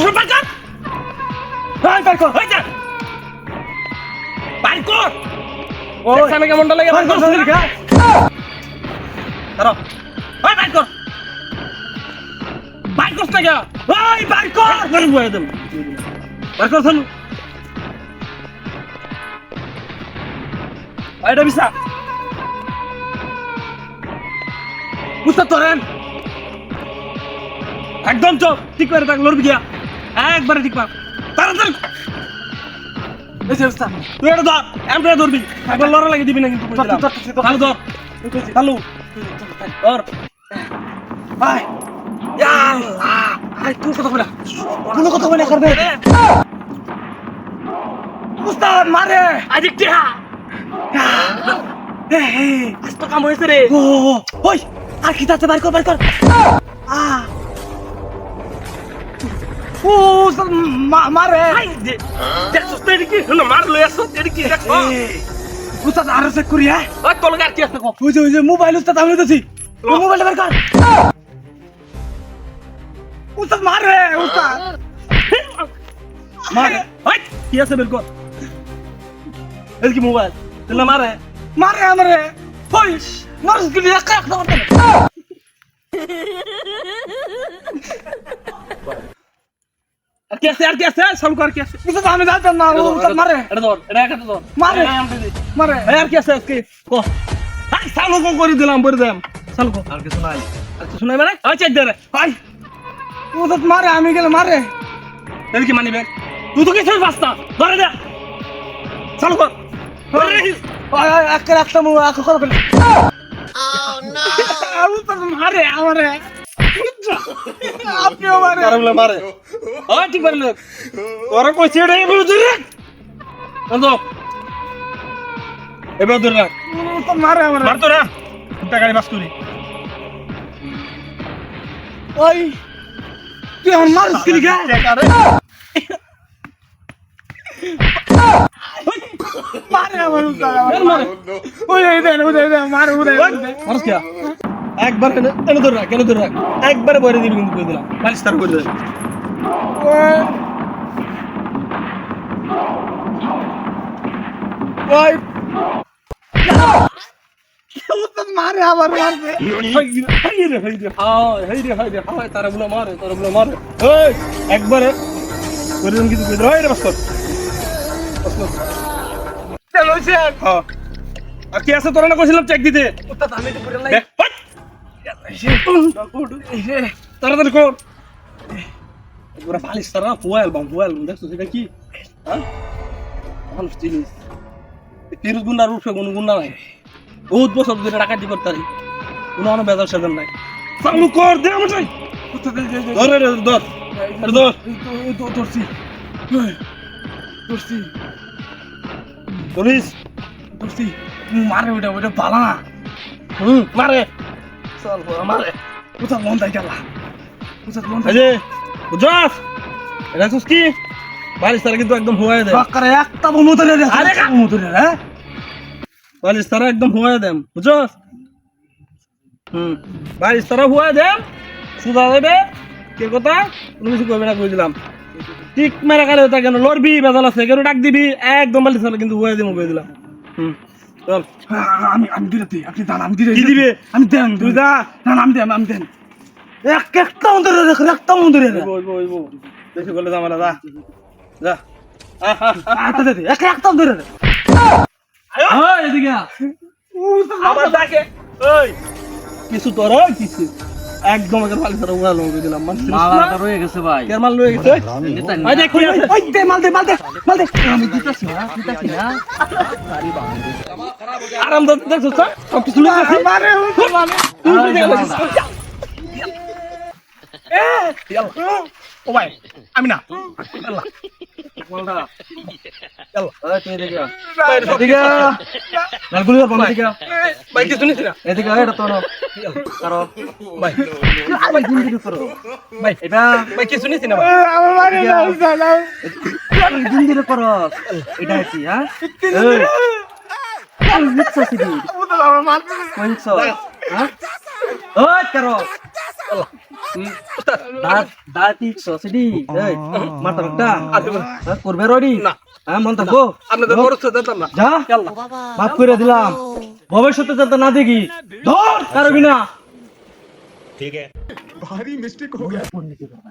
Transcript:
সব বাইর কর। ভাই বাইর কর ওই যা বাইর কর। ওই দেখছ না কেমনটা লাগে? বাইর কর শরীরকে ধরো ওই বাইর কর। বাইর করছ না কে? ওই বাইর কর বাইর করে দেব। বাইর কর থামু। এটা বিসা বুঝতে তোরেন একদম চুপ। ঠিক করে থাক, লড়বি গিয়া একবারে ঠিক পার। তাড়াতাড়ি এসে উস্তাদ তুই এটা ধর, এমটা ধরবি। একবার লড়া লাগে দিবি না কিন্তু কই দিলাম। চালু ধর, চালু ধর। ভাই ইয়া আল্লাহ আই তুই কথা বলা কোনো কথা বলা করবে উস্তাদ মারে আজ টিয়া আজ তো কাম হয়েছে রে। ও ওই আর কি তাতে বাইর কর আ ও উস্তাদ মারে দেখছিস তো এটা কি হলো? মার লই আসো, এটা কি দেখো? উস্তাদ আরো চেক করি হ্যাঁ ওই তলকে আর কি আছে কো? ওই যে মোবাইল উস্তাদ আমি দিছি ওই মোবাইলটা বের কর উস্তাদ মারে উস্তাদ মার ওই কি আছে বের কর। এটা কি মোবাইল? তাহলে মারে মারে আমারে ওই নরস গলি একা একটা করতে আর কি আছে? আর কি আছে? সব কর কি আছে? উস্তাদ আমি জানতাম না উস্তাদ মারে এটা ধর, এটা একটা ধর। মারে। মারে এই আর কি আছে আজকে কো? আই চালু কো করে দিলাম, বলে দিলাম। চালু কো। আর কিছু নাই আর কিছু নাই মানে? ওই চাই দে রে। ভাই উস্তাদ মারে আমি গেলে মারে এটা কি মানিবে? তুই তো কিছু পাস না। ধরে দে। চালু কর। ধরে রাখিস। ওই একটা একটা মু একটা করে ফেলি উস্তাদ মারে আমারে আপনিও মারে আরে বলে মারে। ওই ঠিক পারলে। ওরা কইছে এটা এগুলো ধরে রাখ। বন্ধ। এবার ধরে রাখ। উস্তাদ মারে আমারে মার তো না। টাকায় বাস করি। ওই তুই আমার মারিস কি লিখা মারে আমার উস্তাদ বের মারে। ওই দেন মারে মারস কি? একবার এনে ধরে রাখ, এনে ধরে রাখ। একবারে বইরে দিবি কিন্তু কই দিলাম। মালিশ তার করে দে। ওই উস্তাদ মারে আবার মারবে তারা বলে মারে, তারা বলে মারে। এই একবারে করে দিলাম কিন্তু কই দিলাম। এই রে বাস কর। বাস কর। চলো স্যার হ্যাঁ। আর কি আছে তোরা না কইছিলাম চেক দিতে? উস্তাদ আমি তো করে লাই দে। তাড়াতাড়ি কর। পুরা বালিশ তারা ফুয়েল দেখছো সেটা কি? হ্যাঁ মানুষ জিনিস তিরিশ গুন্ডার উঠে কোনো গুন্ডা নাই। বহুত বছর ধরে ডাকাতি করতারি, কোনো বেজার সেজার নাই। চালু কর দে আমার চাই। উস্তাদ ধর রে, ধর আরে ধর। ধরছি ধরছি পুলিশ ধরছি মারে ওটা পালা না মারে। চল মারে। উস্তাদ মন তাই গেলা উস্তাদ মন এই যে বুঝছস এটা হচ্ছে কি বালিশ তারা কিন্তু একদম হুয়ায় দেয়। বাকারে একটা বোমো ধরে রে আরে বোমো ধরে রে বালিশ তারা একদম হুয়ায় দেম, বুঝছস? বালিশ তারা হুয়ায় দেম, সুদা দেবে। কে কথা কোনো কিছু করবে না, কই দিলাম। ঠিক মেরা কালে তা কেন লড়বি? বেজাল আছে কেন? ডাক দিবি একদম বালিশ তারা কিন্তু হুয়ায় দেবো, কই দিলাম। চল আমি দিতে আপনি দান আমি দিতে কি দিবে? আমি দেন তুই যা। না আমি দেন একটা মন ধরে রে একটা মন ধরে রে ওইবো বেশি বলে জামালা যা যা। একটা দে একটা ধরে রে হ্যাঁ এদিকে আবার ডাকে। ওই কিছু তোর কিছু একদম আগে বালিশ তারা হুয়া লঙ্গে দিলাম। মালাটা রয়ে গেছে ভাই। কের মাল লয়ে গেছে? ওই দেখ কি আছে? ওই দে মাল দে আমি দিতাছি না আরাম দাও দেখছো তো? সব কিছু লয়ে গেছে। মারে তুই তো দেখে গেছিস। ও ভাই আমি না আল্লাহ বলটা আল্লাহ তুই দেখে এদিকে লালগুলি বন্ধ এদিকে ভাই কি শুনিস না? এদিকে এটা তো কারো ভাই ভাই জিন্দিগি করো ভাই এটা ভাই কি শুনিস না? ভাই আমার মারে না সালাম জিন্দিগি করো এটা কি হ্যাঁ এই নিচ্ছ সিদি আমার মারতে কোনছো হ্যাঁ ওই করো উস্তাদ দাঁতি সসিডি এই মাথা একটা আরে করবে রডি না। হ্যাঁ মন থাকবো আপনাদের খরচ দিতাম না যা আল্লাহ মাফ করে দিলাম ভবিষ্যতে যাতে না দেখি ধর পারবি না ठीक है। পরিণতি করবা